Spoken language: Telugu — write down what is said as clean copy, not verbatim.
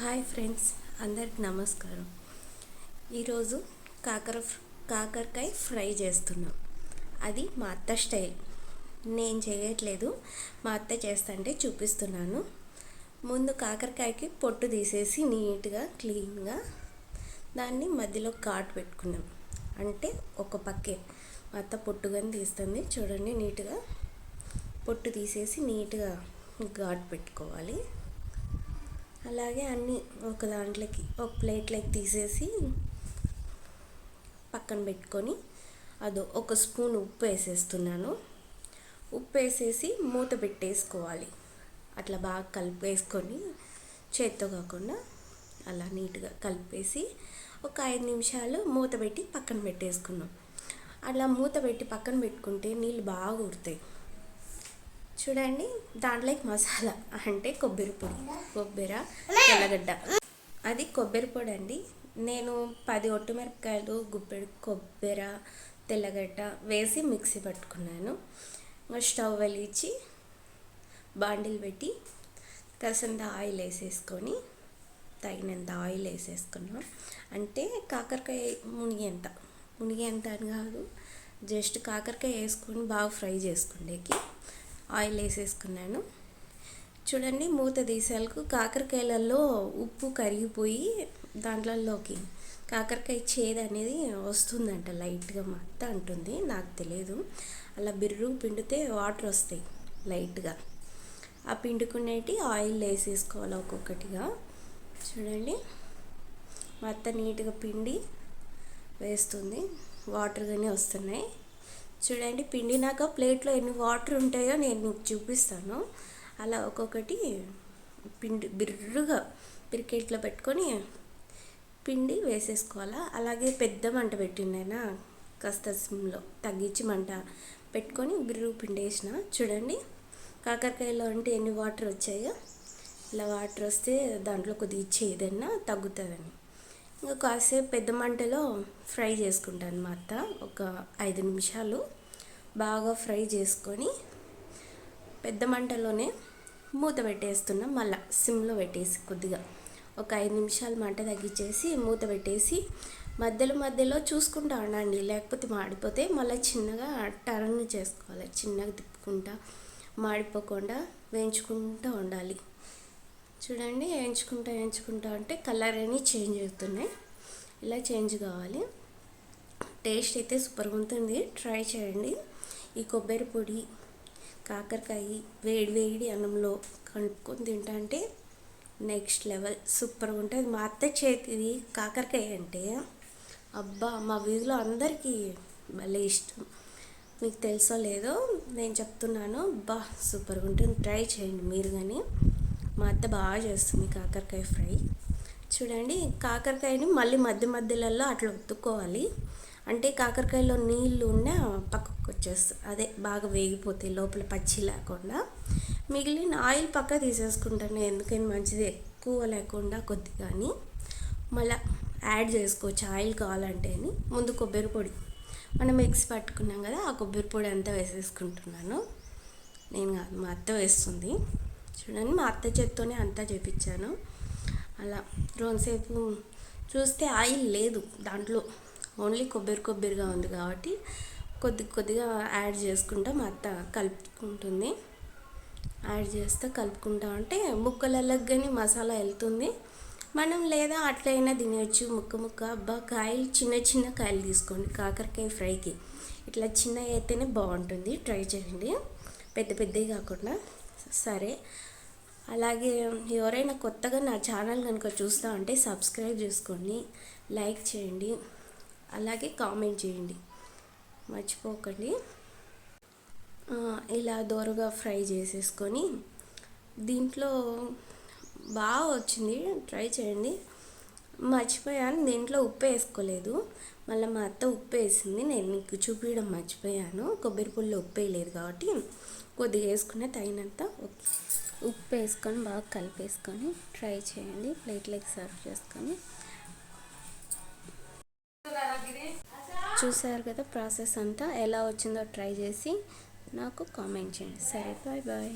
హాయ్ ఫ్రెండ్స్, అందరికి నమస్కారం. ఈరోజు కాకరకాయ ఫ్రై చేస్తున్నాం. అది మా అత్త స్టైల్. నేను చేయట్లేదు, మా అత్త చేస్తుంటే చూపిస్తున్నాను. ముందు కాకరకాయకి పొట్టు తీసేసి నీట్గా క్లీన్గా దాన్ని మధ్యలో ఘాటు పెట్టుకున్నాం. అంటే ఒక పక్కే మా అత్త పొట్టుగాని తీస్తుంది. చూడండి, నీట్గా పొట్టు తీసేసి నీట్గా ఘాటు పెట్టుకోవాలి. అలాగే అన్నీ ఒక దాంట్లోకి ఒక ప్లేట్లోకి తీసేసి పక్కన పెట్టుకొని ఒక స్పూన్ ఉప్పు వేసేస్తున్నాను. ఉప్పు వేసేసి మూత పెట్టేసుకోవాలి. అట్లా బాగా కలిపేసుకొని చేత్తో కాకుండా అలా నీట్గా కలిపేసి ఒక 5 నిమిషాలు మూత పెట్టి పక్కన పెట్టేసుకున్నాం. అలా మూత పెట్టి పక్కన పెట్టుకుంటే నీళ్ళు బాగా ఉడతాయి. చూడండి, దాంట్లోకి మసాలా అంటే కొబ్బరి పొడి, తెల్లగడ్డ, అది కొబ్బరి పొడి అండి. నేను 10 ఒట్టుమిరపకాయలు, గుప్పెడు కొబ్బరి, తెల్లగడ్డ వేసి మిక్సీ పట్టుకున్నాను. స్టవ్ వెలిగించి బాండిల్ పెట్టి కాసంత ఆయిల్ వేసేసుకొని తగినంత ఆయిల్ వేసేసుకున్నాం. అంటే కాకరకాయ మునిగేంత అని కాదు, జస్ట్ కాకరకాయ వేసుకొని బాగా ఫ్రై చేసుకునేకి ఆయిల్ వేసేసుకున్నాను. చూడండి, మూత తీసేలకు కాకరకాయలలో ఉప్పు కరిగిపోయి దాంట్లోకి కాకరకాయ చేదు అనేది వస్తుందంట లైట్గా. మా అత్త అంటుంది, నాకు తెలియదు. అలా బిర్రు పిండితే వాటర్ వస్తాయి లైట్గా. ఆ పిండుకునేటి ఆయిల్ వేసేసుకోవాలి ఒక్కొక్కటిగా. చూడండి, మా అత్త నీట్గా పిండి వేస్తుంది, వాటర్గానే వస్తున్నాయి. చూడండి, పిండినాక ప్లేట్లో ఎన్ని వాటర్ ఉంటాయో నేను మీకు చూపిస్తాను. అలా ఒక్కొక్కటి బిర్రుగా పిరికెట్లో పెట్టుకొని పిండి వేసేసుకోవాలా. అలాగే పెద్ద మంట పెట్టిండేనా, కాస్త సిమ్లో తగ్గించి మంట పెట్టుకొని బిర్రు పిండి వేసిన. చూడండి, కాకరకాయలో అంటే ఎన్ని వాటర్ వచ్చాయో. ఇలా వాటర్ వస్తే దాంట్లో కొద్దిగా చేదన్నా తగ్గుతుందని ఇంకా కాసేపు పెద్ద మంటలో ఫ్రై చేసుకుంటాను అన్నమాట. ఒక 5 నిమిషాలు బాగా ఫ్రై చేసుకొని పెద్ద మంటలోనే మూత పెట్టేస్తున్నాం. మళ్ళీ సిమ్లో పెట్టేసి కొద్దిగా ఒక 5 నిమిషాలు మంట తగ్గించేసి మూత పెట్టేసి మధ్యలో చూసుకుంటా ఉండండి, లేకపోతే మాడిపోతే. మళ్ళీ చిన్నగా టర్న్ చేసుకోవాలి, చిన్నగా తిప్పుకుంటా మాడిపోకుండా వేయించుకుంటూ ఉండాలి. చూడండి, వేయించుకుంటా అంటే కలర్ అని చేంజ్ అవుతున్నాయి. ఇలా చేంజ్ కావాలి. టేస్ట్ అయితే సూపర్గా ఉంటుంది, ట్రై చేయండి. ఈ కొబ్బరి పొడి కాకరకాయ వేడి అన్నంలో కలుపుకొని తింటా అంటే నెక్స్ట్ లెవెల్, సూపర్గా ఉంటుంది. మా అత్త చేతిది కాకరకాయ అంటే అబ్బా, మా వీధిలో అందరికీ భలే ఇష్టం. మీకు తెలుసో లేదో నేను చెప్తున్నాను, అబ్బా సూపర్గా ఉంటుంది, ట్రై చేయండి మీరు కానీ. మా అత్త బాగా చేస్తుంది కాకరకాయ ఫ్రై. చూడండి, కాకరకాయని మళ్ళీ మధ్యలో అట్లా ఒత్తుకోవాలి. అంటే కాకరకాయలో నీళ్ళు ఉన్న పక్కకు వచ్చేస్తుంది, అదే బాగా వేగిపోతాయి లోపల పచ్చి లేకుండా. మిగిలిన ఆయిల్ పక్క తీసేసుకుంటాను, ఎందుకని మంచిది, ఎక్కువ లేకుండా కొద్దిగాని మళ్ళీ యాడ్ చేసుకోవచ్చు ఆయిల్ కావాలంటే అని. ముందు కొబ్బరి పొడి మనం మిక్స్ పట్టుకున్నాం కదా, ఆ కొబ్బరి పొడి అంతా వేసేసుకుంటున్నాను. నేను కాదు, మా అత్త వేస్తుంది. చూడండి, మా అత్త చేత్తోనే అంతా చేపించాను. అలా రోజుసేపు చూస్తే ఆయిల్ లేదు దాంట్లో, ఓన్లీ కొబ్బరిగా ఉంది కాబట్టి కొద్దిగా యాడ్ చేసుకుంటా మా అత్త కలుపుకుంటుంది. యాడ్ చేస్తే కలుపుకుంటా అంటే ముక్కలకి కానీ మసాలా వెళ్తుంది. మనం లేదా అట్లయినా తినవచ్చు, ముక్క. అబ్బా, కాయలు చిన్న కాయలు తీసుకోండి కాకరకాయ ఫ్రైకి. ఇట్లా చిన్న అయితేనే బాగుంటుంది, ట్రై చేయండి, పెద్దవి కాకుండా. సరే, అలాగే ఎవరైనా కొత్తగా నా ఛానల్ కనుక చూస్తా అంటే సబ్స్క్రైబ్ చేసుకోండి, లైక్ చేయండి, అలాగే కామెంట్ చేయండి, మర్చిపోకండి. ఇలా దోరగా ఫ్రై చేసేసుకొని దీంట్లో బాగా వచ్చింది, ట్రై చేయండి. మర్చిపోయాను, దీంట్లో ఉప్పు వేసుకోలేదు. మళ్ళీ మా అత్త ఉప్పు వేసింది, నేను మీకు చూపించడం మర్చిపోయాను. కొబ్బరి పొడిలో ఉప్పు వేయలేదు కాబట్టి కొద్దిగా వేసుకునే తగినంత ఉప్పు వేసుకొని బాగా కలిపేసుకొని ట్రై చేయండి. ప్లేట్లోకి సర్వ్ చేసుకొని. చూసారు కదా ప్రాసెస్ అంతా, ఎలా వచ్చిందో ట్రై చేసి నాకు కామెంట్ చేయండి. సరే, బాయ్.